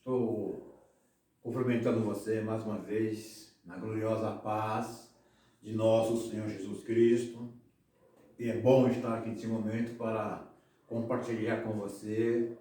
Estou cumprimentando você mais uma vez na gloriosa paz de nosso Senhor Jesus Cristo. E é bom estar aqui nesse momento para compartilhar com você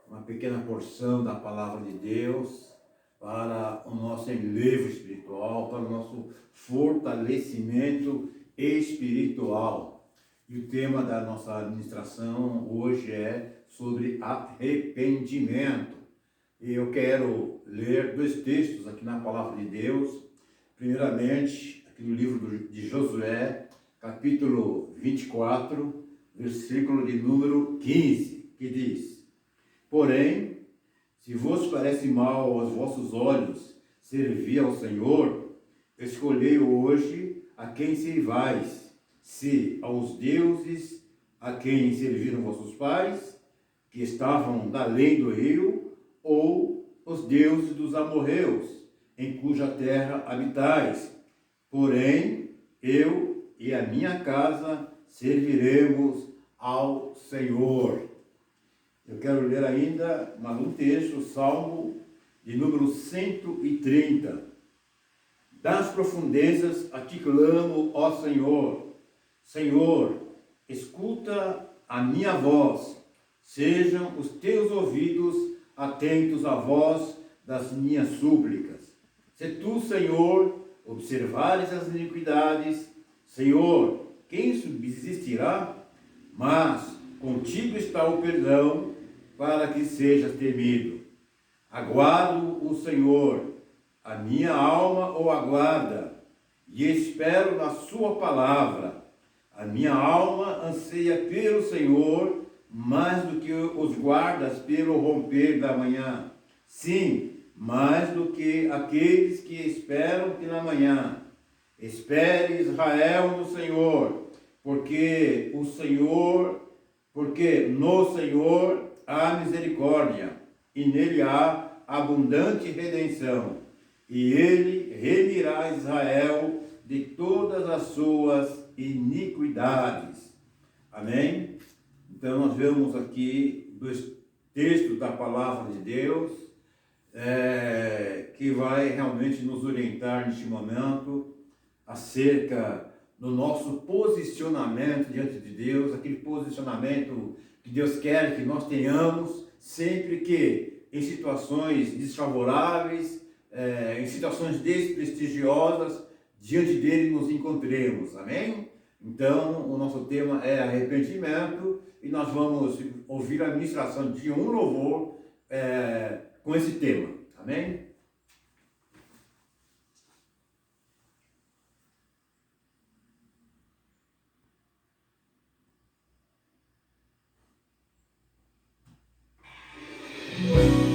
uma pequena porção da palavra de Deus para o nosso enlevo espiritual, para o nosso fortalecimento espiritual. E o tema da nossa administração hoje é sobre arrependimento. E eu quero ler dois textos aqui na palavra de Deus. Primeiramente, aqui no livro de Josué, capítulo 24, versículo de número 15, que diz: Porém, se vos parece mal aos vossos olhos servir ao Senhor, escolhei hoje a quem servais, se aos deuses a quem serviram vossos pais, que estavam da além do rio, ou os deuses dos amorreus, em cuja terra habitais. Porém, eu e a minha casa serviremos ao Senhor. Eu quero ler ainda mais um texto, o Salmo de número 130. Das profundezas a ti clamo, ó Senhor. Senhor, escuta a minha voz. Sejam os teus ouvidos atentos à voz das minhas súplicas. Se tu, Senhor, observares as iniquidades, Senhor, quem subsistirá? Mas contigo está o perdão, para que sejas temido. Aguardo o Senhor, a minha alma o aguarda, e espero na sua palavra. A minha alma anseia pelo Senhor, mais do que os guardas pelo romper da manhã. Sim, mais do que aqueles que esperam pela manhã. Espere Israel no Senhor, porque no Senhor há misericórdia, e nele há abundante redenção, e ele remirá Israel de todas as suas iniquidades. Amém? Então nós vemos aqui dois textos da palavra de Deus que vai realmente nos orientar neste momento acerca do nosso posicionamento diante de Deus, aquele posicionamento que Deus quer que nós tenhamos sempre que em situações desfavoráveis, em situações desprestigiosas, diante dele nos encontremos. Amém? Então, o nosso tema é arrependimento e nós vamos ouvir a ministração de um louvor com esse tema. Amém? Jesus.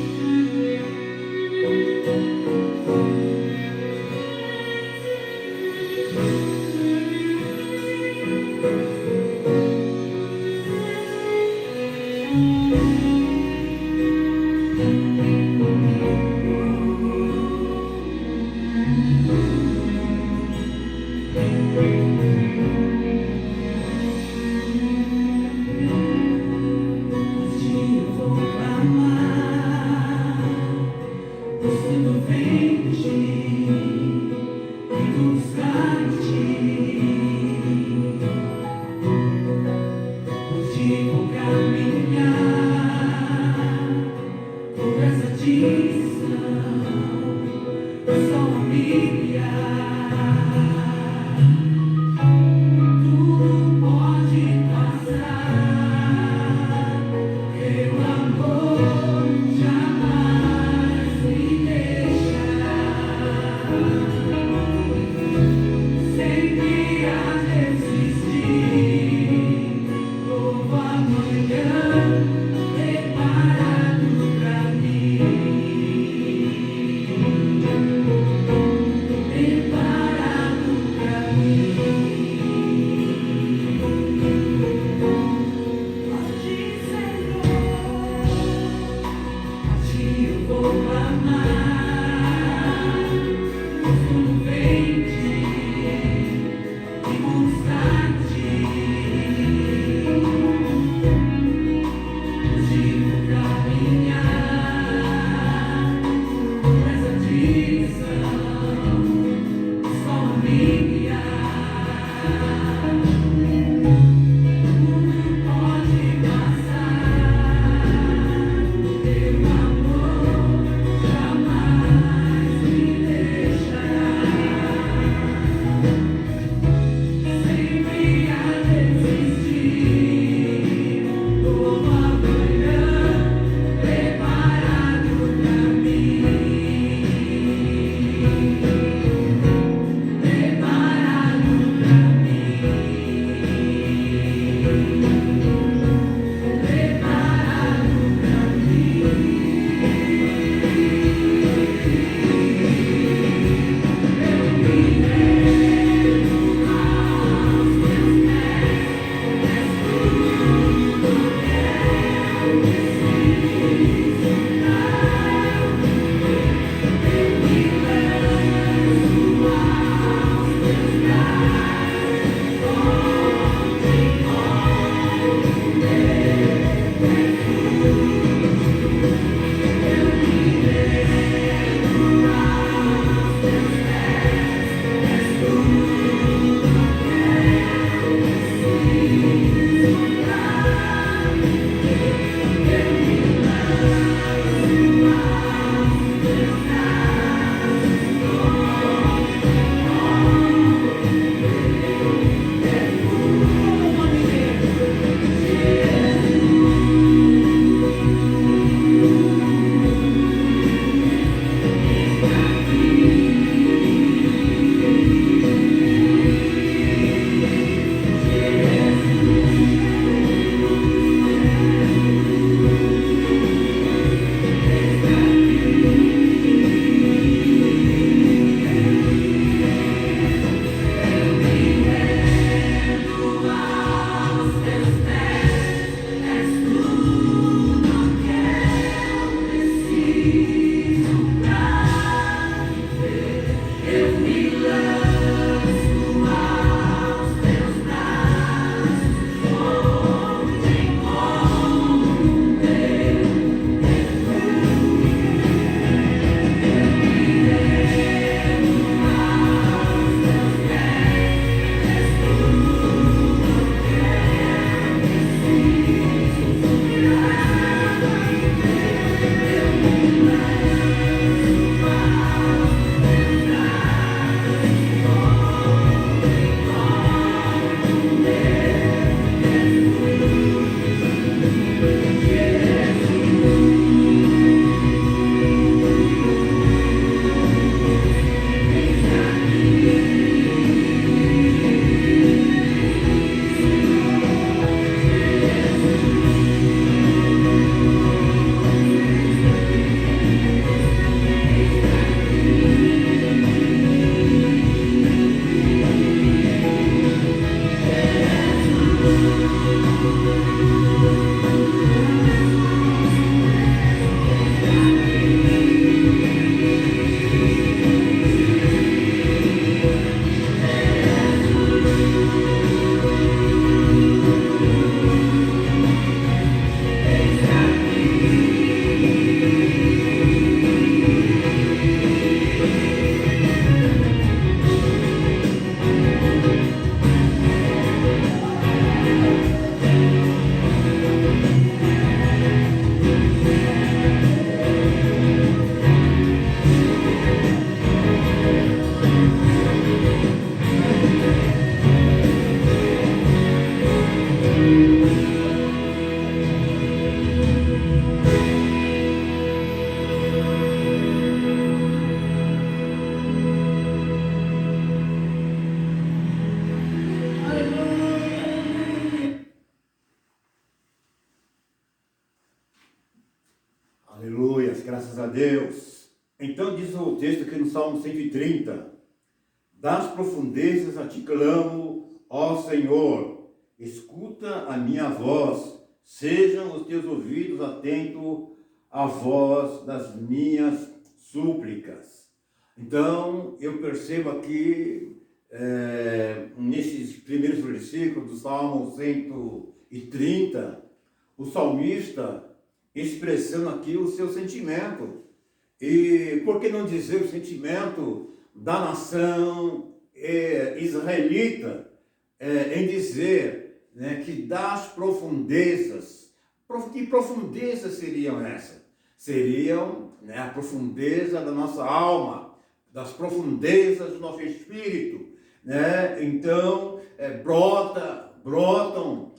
Aleluia, graças a Deus. Então diz o texto aqui no Salmo 130, das profundezas a ti clamo, ó Senhor, escuta a minha voz, sejam os teus ouvidos atentos à voz das minhas súplicas. Então eu percebo aqui, nesses primeiros versículos do Salmo 130, o salmista expressando aqui o seu sentimento. E por que não dizer o sentimento da nação israelita, em dizer, né, que das profundezas, que profundezas seriam essas? Seriam, né, a profundeza da nossa alma, das profundezas do nosso espírito, né? Então brotam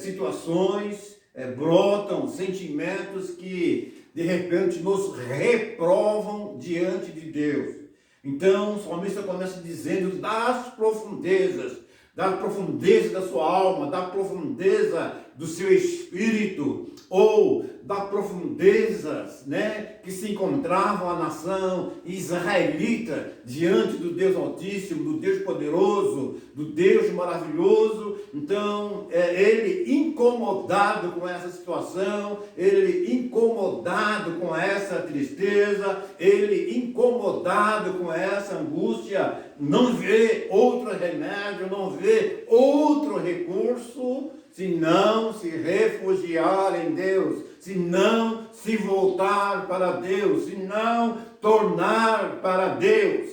situações, brotam sentimentos que de repente nos reprovam diante de Deus. Então o salmista começa dizendo das profundeza da sua alma, da profundeza do seu espírito, ou da profundezas, né, que se encontravam a nação israelita diante do Deus Altíssimo, do Deus poderoso, do Deus maravilhoso. Então, ele incomodado com essa situação, ele incomodado com essa tristeza, ele incomodado com essa angústia, não vê outro remédio, não vê outro recurso, se não se refugiar em Deus, se não se voltar para Deus, se não tornar para Deus.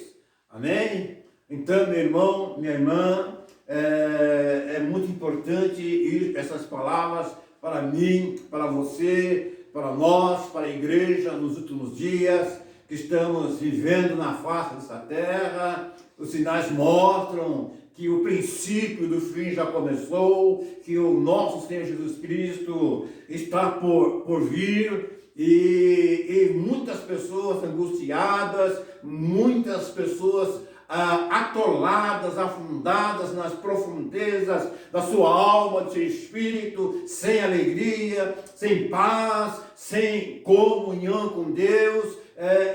Amém? Então, meu irmão, minha irmã, é muito importante essas palavras para mim, para você, para nós, para a igreja nos últimos dias que estamos vivendo na face dessa terra. Os sinais mostram que o princípio do fim já começou, que o nosso Senhor Jesus Cristo está por vir, e muitas pessoas angustiadas, muitas pessoas atoladas, afundadas nas profundezas da sua alma, do seu espírito, sem alegria, sem paz, sem comunhão com Deus,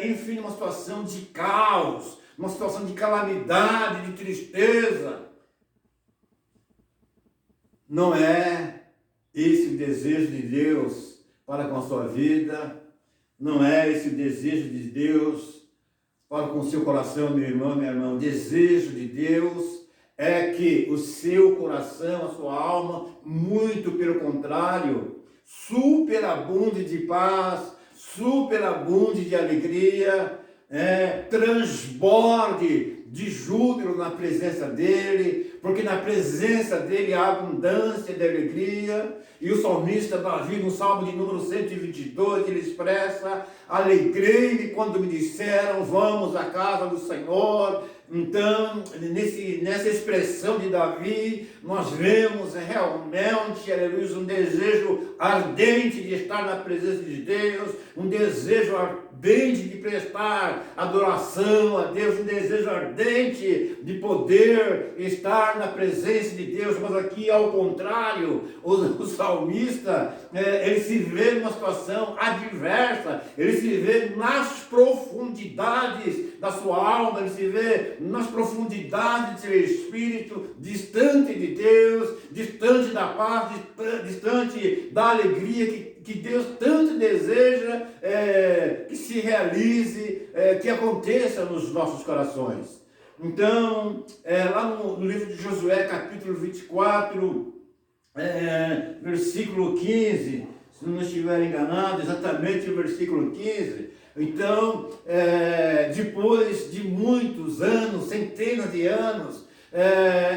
enfim, uma situação de caos, uma situação de calamidade, de tristeza. Não é esse o desejo de Deus para com a sua vida, não é esse o desejo de Deus para com o seu coração, meu irmão, minha irmã. O desejo de Deus é que o seu coração, a sua alma, muito pelo contrário, superabunde de paz, superabunde de alegria, transborde de júbilo na presença dele, porque na presença dele há abundância de alegria. E o salmista Davi, no Salmo de número 122, ele expressa: alegrei-me quando me disseram, vamos à casa do Senhor. Então, nessa expressão de Davi, nós vemos realmente, aleluia, um desejo ardente de estar na presença de Deus, um desejo ardente de prestar adoração a Deus, um desejo ardente de poder estar na presença de Deus. Mas aqui, ao contrário, o salmista, ele se vê numa situação adversa, ele se vê nas profundidades da sua alma, ele se vê nas profundidades do seu espírito, distante de Deus, distante da paz, distante da alegria que Deus tanto deseja que se realize, que aconteça nos nossos corações. Então, lá no livro de Josué, capítulo 24, versículo 15, se não estiver enganado, exatamente o versículo 15, então, depois de muitos anos, centenas de anos,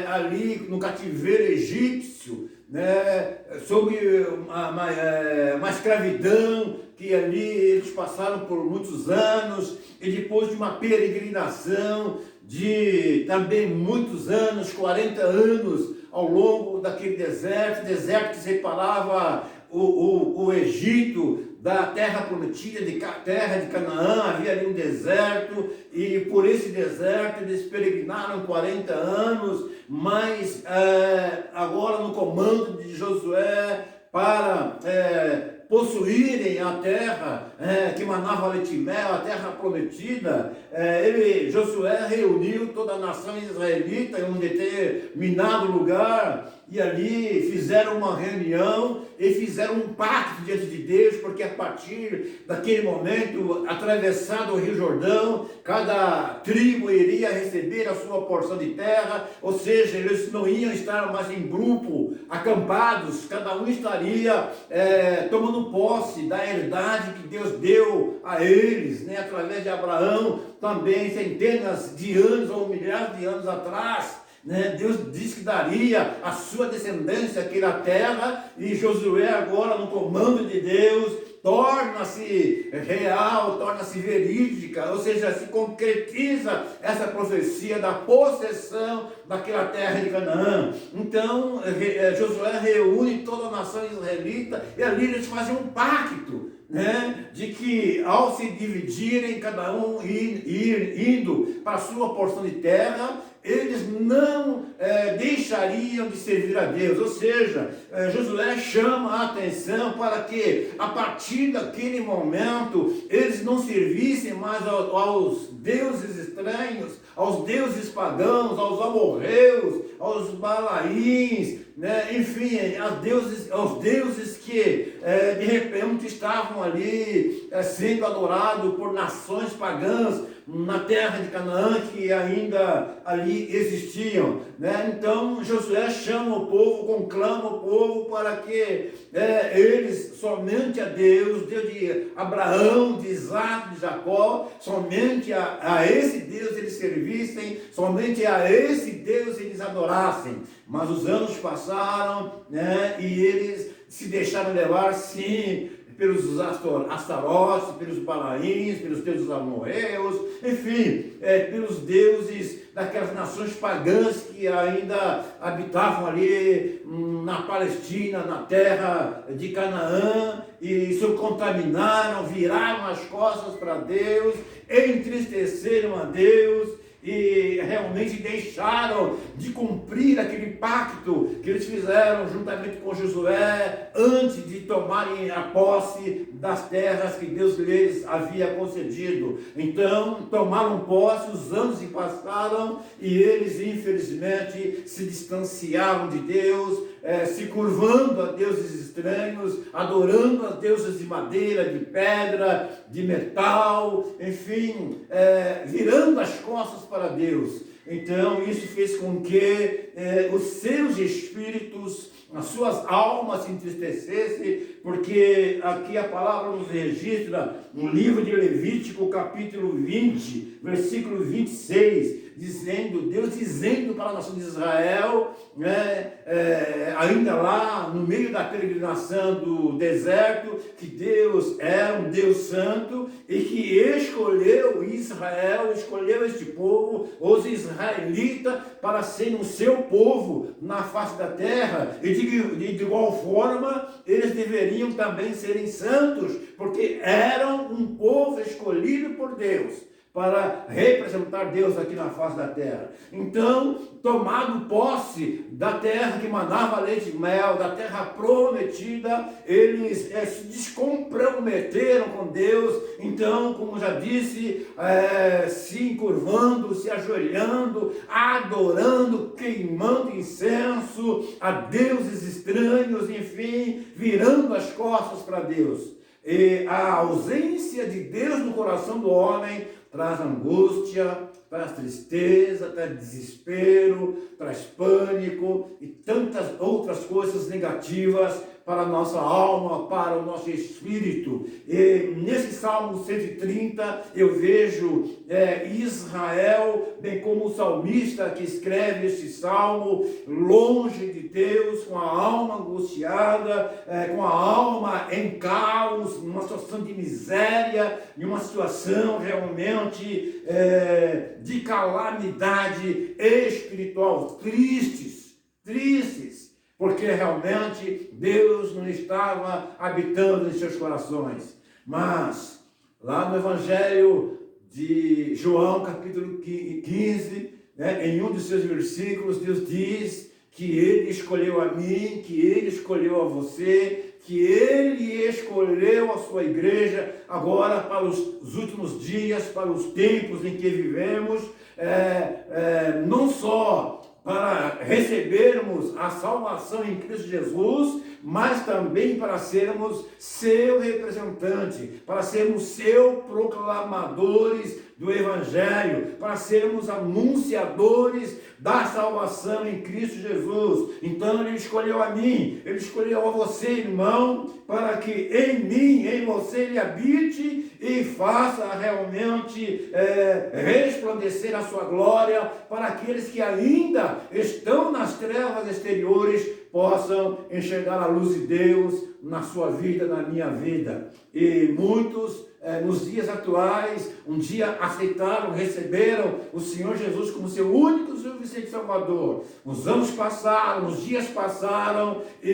ali no cativeiro egípcio, né, sob uma escravidão, que ali eles passaram por muitos anos, e depois de uma peregrinação de também muitos anos, 40 anos, ao longo daquele deserto que separava o Egito da terra prometida, terra de Canaã. Havia ali um deserto, e por esse deserto eles peregrinaram 40 anos, mas agora no comando de Josué para possuírem a terra que manava leite e mel, a terra prometida, Josué reuniu toda a nação israelita em um determinado lugar, e ali fizeram uma reunião e fizeram um pacto diante de Deus, porque a partir daquele momento, atravessado o Rio Jordão, cada tribo iria receber a sua porção de terra, ou seja, eles não iam estar mais em grupo, acampados, cada um estaria tomando posse da herdade que Deus deu a eles, né, através de Abraão, também centenas de anos ou milhares de anos atrás. Deus disse que daria a sua descendência aquela terra, e Josué agora no comando de Deus torna-se real, torna-se verídica, ou seja, se concretiza essa profecia da possessão daquela terra de Canaã. Então Josué reúne toda a nação israelita, e ali eles fazem um pacto, de que ao se dividirem, cada um indo para a sua porção de terra, eles não deixariam de servir a Deus. Ou seja, Josué chama a atenção para que a partir daquele momento eles não servissem mais aos deuses estranhos, aos deuses pagãos, aos amorreus, aos balaíns, enfim, aos deuses que de repente estavam ali sendo adorados por nações pagãs na terra de Canaã, que ainda ali existiam. Então Josué chama o povo, conclama o povo para que eles somente a Deus de Abraão, de Isaac, de Jacó, somente a esse Deus eles servissem, somente a esse Deus eles adorassem. Mas os anos passaram, e eles se deixaram levar, sim, pelos Astarotes, pelos Balaíns, pelos deuses amorreus, enfim, pelos deuses daquelas nações pagãs que ainda habitavam ali na Palestina, na terra de Canaã, e se contaminaram, viraram as costas para Deus, entristeceram a Deus, e realmente deixaram de cumprir aquele pacto que eles fizeram juntamente com Josué antes de tomarem a posse das terras que Deus lhes havia concedido. Então tomaram posse, os anos se passaram e eles infelizmente se distanciaram de Deus, se curvando a deuses estranhos, adorando a deuses de madeira, de pedra, de metal, enfim, virando as costas para Deus. Então isso fez com que os seus espíritos, as suas almas se entristecessem, porque aqui a palavra nos registra no livro de Levítico, capítulo 20, versículo 26, Deus dizendo para a nação de Israel, ainda lá no meio da peregrinação do deserto, que Deus era um Deus santo e que escolheu Israel, escolheu este povo, os israelitas, para serem o seu povo na face da terra, e de igual forma eles deveriam também serem santos, porque eram um povo escolhido por Deus para representar Deus aqui na face da terra. Então, tomado posse da terra que manava leite e mel, da terra prometida, eles se descomprometeram com Deus. Então, como já disse, se encurvando, se ajoelhando, adorando, queimando incenso a deuses estranhos, enfim, virando as costas para Deus. E a ausência de Deus no coração do homem traz angústia, traz tristeza, traz desespero, traz pânico e tantas outras coisas negativas para a nossa alma, para o nosso espírito. E nesse Salmo 130 eu vejo Israel, bem como o salmista que escreve este salmo, longe de Deus, com a alma angustiada, com a alma em caos, numa situação de miséria, em uma situação realmente de calamidade espiritual, tristes, porque realmente Deus não estava habitando em seus corações. Mas lá no Evangelho de João, capítulo 15, em um de seus versículos, Deus diz que Ele escolheu a mim, que Ele escolheu a você, que Ele escolheu a sua igreja agora para os últimos dias, para os tempos em que vivemos, não só para recebermos a salvação em Cristo Jesus, mas também para sermos seu representante, para sermos seu proclamadores do Evangelho, para sermos anunciadores da salvação em Cristo Jesus. Então Ele escolheu a mim, Ele escolheu a você, irmão, para que em mim, em você, Ele habite e faça realmente resplandecer a sua glória, para aqueles que ainda estão nas trevas exteriores possam enxergar a luz de Deus na sua vida, na minha vida. E muitos nos dias atuais, um dia aceitaram, receberam o Senhor Jesus como seu único e suficiente Salvador. Os anos passaram, os dias passaram e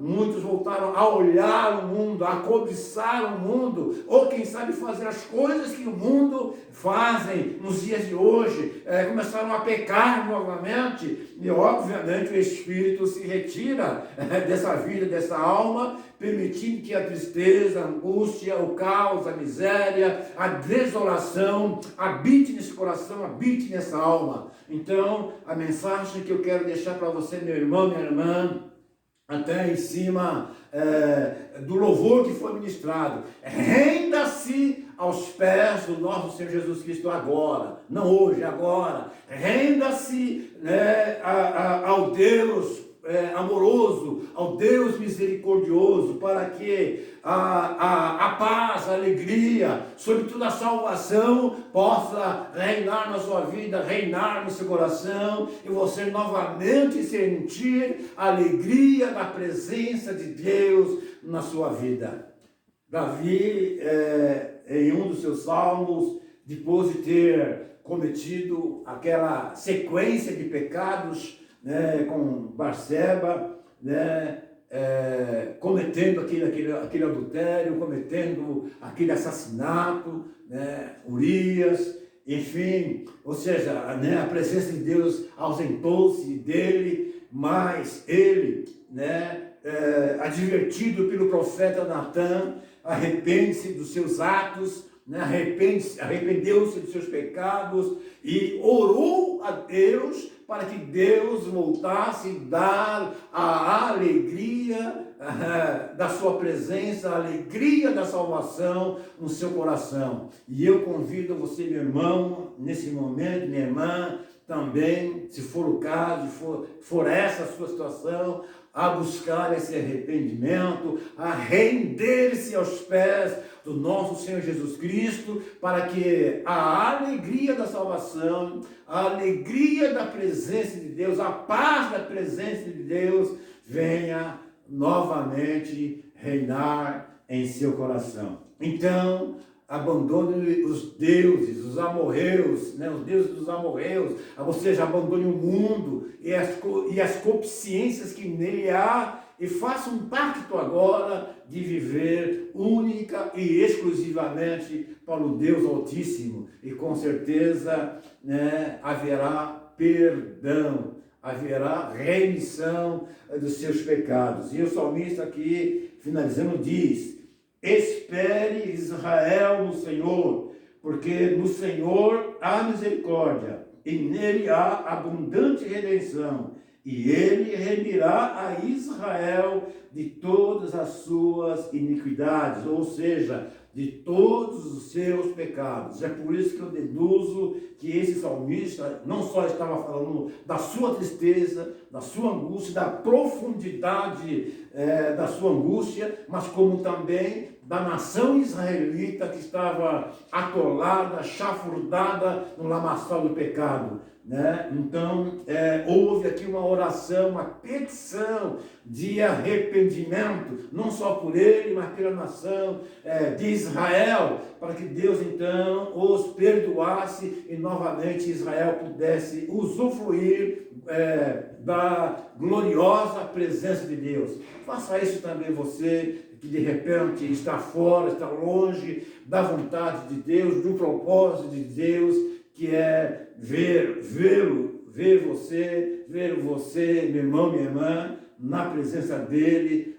muitos voltaram a olhar o mundo, a cobiçar o mundo, ou quem sabe fazer as coisas que o mundo fazem nos dias de hoje. Começaram a pecar novamente e obviamente o Espírito se retira dessa vida, dessa alma, permitindo que a tristeza, a angústia, o caos, a miséria, a desolação habite nesse coração, habite nessa alma. Então, a mensagem que eu quero deixar para você, meu irmão, minha irmã, até em cima do louvor que foi ministrado: renda-se aos pés do nosso Senhor Jesus Cristo agora, não hoje, agora. Renda-se ao Deus amoroso, ao Deus misericordioso, para que a paz, a alegria, sobretudo a salvação, possa reinar na sua vida, reinar no seu coração, e você novamente sentir a alegria da presença de Deus na sua vida. Davi, em um dos seus salmos, depois de ter cometido aquela sequência de pecados, com Batseba, cometendo aquele adultério, cometendo aquele assassinato, Urias, enfim, ou seja, a presença de Deus ausentou-se dele, mas ele, advertido pelo profeta Natan, arrepende-se dos seus atos, arrependeu-se dos seus pecados e orou a Deus para que Deus voltasse a dar a alegria da sua presença, a alegria da salvação no seu coração. E eu convido você, meu irmão, nesse momento, minha irmã, também, se for o caso, for essa a sua situação, a buscar esse arrependimento, a render-se aos pés do nosso Senhor Jesus Cristo, para que a alegria da salvação, a alegria da presença de Deus, a paz da presença de Deus venha novamente reinar em seu coração. Então, abandone os deuses, os amorreus, os deuses dos amorreus, ou seja, abandone o mundo e as concupiscências que nele há, e faça um pacto agora de viver única e exclusivamente para o Deus Altíssimo, e com certeza haverá perdão, haverá remissão dos seus pecados. E o salmista aqui, finalizando, diz: espere Israel no Senhor, porque no Senhor há misericórdia, e nele há abundante redenção, e ele remirá a Israel de todas as suas iniquidades, ou seja, de todos os seus pecados. É por isso que eu deduzo que esse salmista não só estava falando da sua tristeza, da sua angústia, da profundidade da sua angústia, mas como também da nação israelita que estava atolada, chafurdada no lamaçal do pecado. Então, houve aqui uma oração, uma petição de arrependimento, não só por ele, mas pela nação de Israel, para que Deus então os perdoasse e novamente Israel pudesse usufruir da gloriosa presença de Deus. Faça isso também você, que de repente está fora, está longe da vontade de Deus, do propósito de Deus, que é ver você, meu irmão, minha irmã, na presença dele,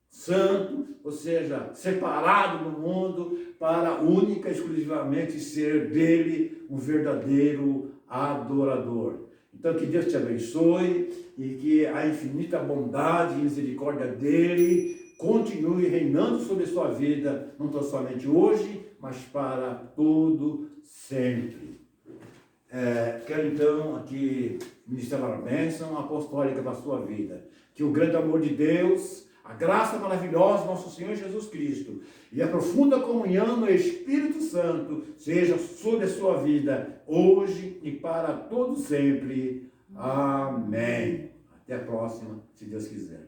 santo, ou seja, separado do mundo, para única e exclusivamente ser dele um verdadeiro adorador. Então, que Deus te abençoe e que a infinita bondade e misericórdia dele continue reinando sobre a sua vida, não tão somente hoje, mas para todo sempre. Quero então aqui ministrar a bênção apostólica para a sua vida. Que o grande amor de Deus, a graça maravilhosa do nosso Senhor Jesus Cristo e a profunda comunhão do Espírito Santo seja sobre a sua vida, hoje e para todo sempre. Amém. Até a próxima, se Deus quiser.